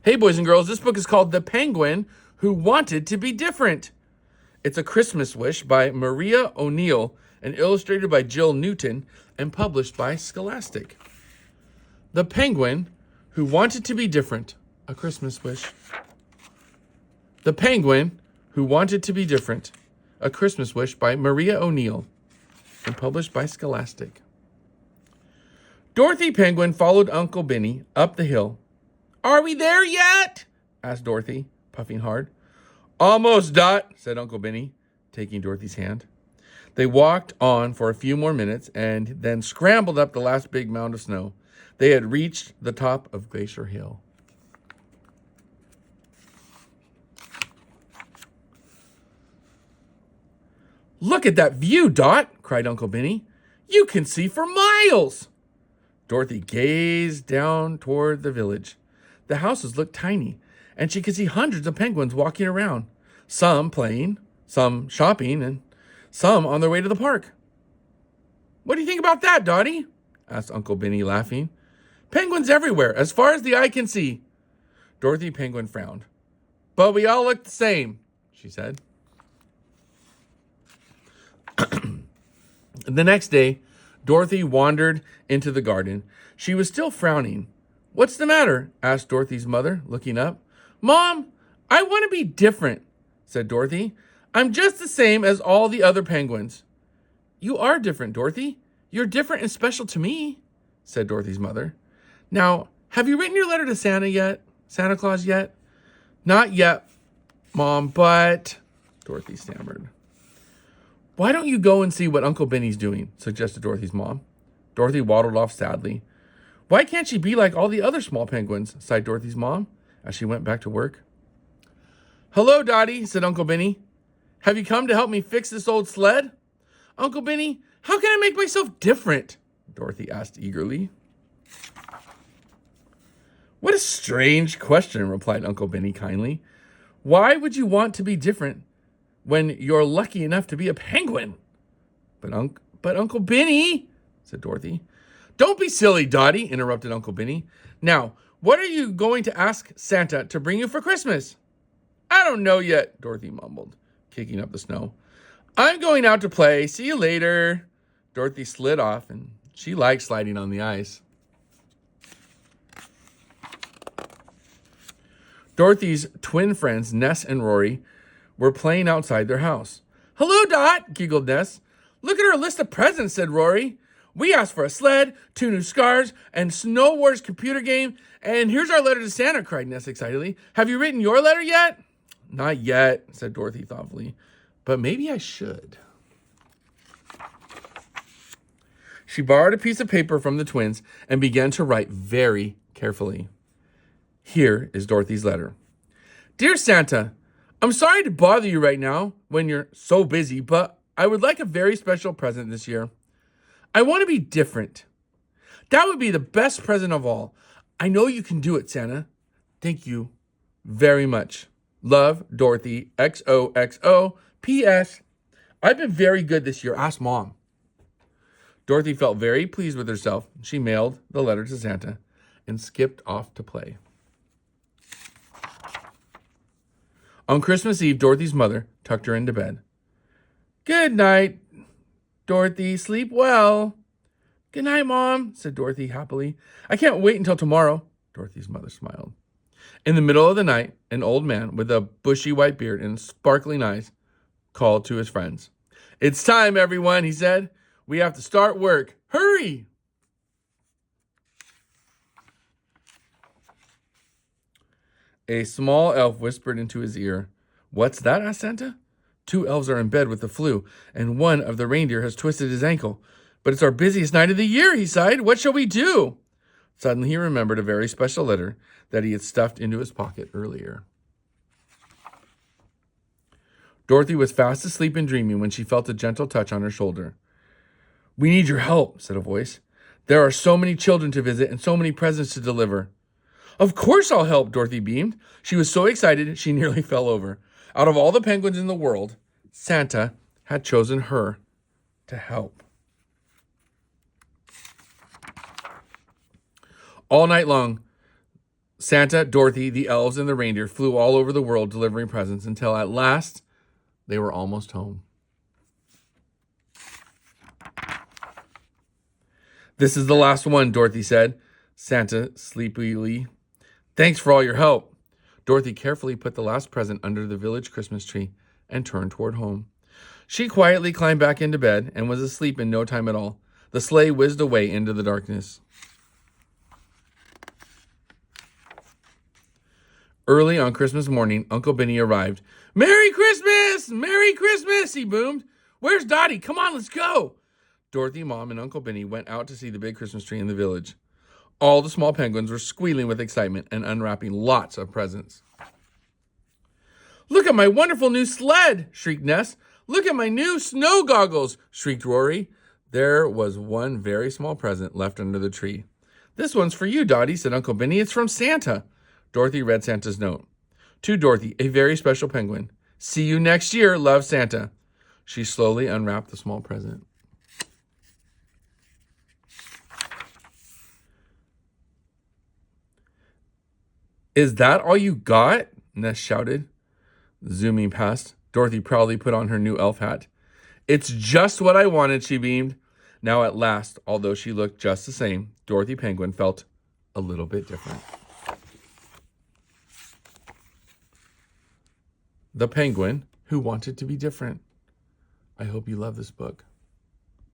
Hey, boys and girls, this book is called The Penguin Who Wanted to Be Different. It's a Christmas wish by Maria O'Neill and illustrated by Jill Newton and published by Scholastic. The Penguin Who Wanted to Be Different, a Christmas wish. The Penguin Who Wanted to Be Different, a Christmas wish by Maria O'Neill and published by Scholastic. Dorothy Penguin followed Uncle Benny up the hill. "Are we there yet?" asked Dorothy, puffing hard. "Almost, Dot," said Uncle Benny, taking Dorothy's hand. They walked on for a few more minutes and then scrambled up the last big mound of snow. They had reached the top of Glacier Hill. "Look at that view, Dot," cried Uncle Benny. "You can see for miles." Dorothy gazed down toward the village. The houses looked tiny, and she could see hundreds of penguins walking around, some playing, some shopping, and some on their way to the park. "What do you think about that, Dottie?" asked Uncle Benny, laughing. "Penguins everywhere, as far as the eye can see." Dorothy Penguin frowned. "But we all look the same," she said. The next day, Dorothy wandered into the garden. She was still frowning. "What's the matter?" asked Dorothy's mother, looking up. "Mom, I want to be different," said Dorothy. "I'm just the same as all the other penguins." "You are different, Dorothy. You're different and special to me," said Dorothy's mother. "Now, have you written your letter to Santa Claus yet?" "Not yet, Mom, but..." Dorothy stammered. "Why don't you go and see what Uncle Benny's doing?" suggested Dorothy's mom. Dorothy waddled off sadly. "Why can't she be like all the other small penguins?" sighed Dorothy's mom as she went back to work. "Hello, Dottie," said Uncle Benny. "Have you come to help me fix this old sled?" "Uncle Benny, how can I make myself different?" Dorothy asked eagerly. "What a strange question," replied Uncle Benny kindly. "Why would you want to be different when you're lucky enough to be a penguin?" But Uncle Benny," said Dorothy. "Don't be silly, Dottie," interrupted Uncle Benny. "Now, what are you going to ask Santa to bring you for Christmas?" "I don't know yet," Dorothy mumbled, kicking up the snow. "I'm going out to play. See you later." Dorothy slid off, and she liked sliding on the ice. Dorothy's twin friends, Ness and Rory, were playing outside their house. "Hello, Dot," giggled Ness. "Look at our list of presents," said Rory. "We asked for a sled, 2 new scarves, and Snow Wars computer game. And here's our letter to Santa," cried Ness excitedly. "Have you written your letter yet?" "Not yet," said Dorothy thoughtfully. "But maybe I should." She borrowed a piece of paper from the twins and began to write very carefully. Here is Dorothy's letter. "Dear Santa, I'm sorry to bother you right now when you're so busy, but I would like a very special present this year. I want to be different. That would be the best present of all. I know you can do it, Santa. Thank you very much. Love, Dorothy, XOXO. P.S. I've been very good this year. Ask Mom." Dorothy felt very pleased with herself. She mailed the letter to Santa and skipped off to play. On Christmas Eve, Dorothy's mother tucked her into bed. "Good night, Dorothy. Sleep well." "Good night, Mom," said Dorothy happily. "I can't wait until tomorrow." Dorothy's mother smiled. In the middle of the night, an old man with a bushy white beard and sparkling eyes called to his friends. "It's time, everyone," he said. "We have to start work. Hurry!" A small elf whispered into his ear. "What's that?" asked Santa. "2 elves are in bed with the flu, and one of the reindeer has twisted his ankle. But it's our busiest night of the year," he sighed. "What shall we do?" Suddenly he remembered a very special letter that he had stuffed into his pocket earlier. Dorothy was fast asleep and dreaming when she felt a gentle touch on her shoulder. "We need your help," said a voice. "There are so many children to visit and so many presents to deliver." "Of course I'll help," Dorothy beamed. She was so excited she nearly fell over. Out of all the penguins in the world, Santa had chosen her to help. All night long, Santa, Dorothy, the elves, and the reindeer flew all over the world delivering presents until at last they were almost home. "This is the last one," Dorothy said. Santa sleepily, "Thanks for all your help." Dorothy carefully put the last present under the village Christmas tree and turned toward home. She quietly climbed back into bed and was asleep in no time at all. The sleigh whizzed away into the darkness. Early on Christmas morning, Uncle Benny arrived. "Merry Christmas! Merry Christmas!" he boomed. "Where's Dottie? Come on, let's go." Dorothy, Mom, and Uncle Benny went out to see the big Christmas tree in the village. All the small penguins were squealing with excitement and unwrapping lots of presents. "Look at my wonderful new sled!" shrieked Ness. "Look at my new snow goggles!" shrieked Rory. There was one very small present left under the tree. "This one's for you, Dottie," said Uncle Benny. "It's from Santa." Dorothy read Santa's note. "To Dorothy, a very special penguin. See you next year. Love, Santa." She slowly unwrapped the small present. "Is that all you got?" Ness shouted. Zooming past, Dorothy proudly put on her new elf hat. "It's just what I wanted," she beamed. Now at last, although she looked just the same, Dorothy Penguin felt a little bit different. The Penguin Who Wanted to Be Different. I hope you love this book.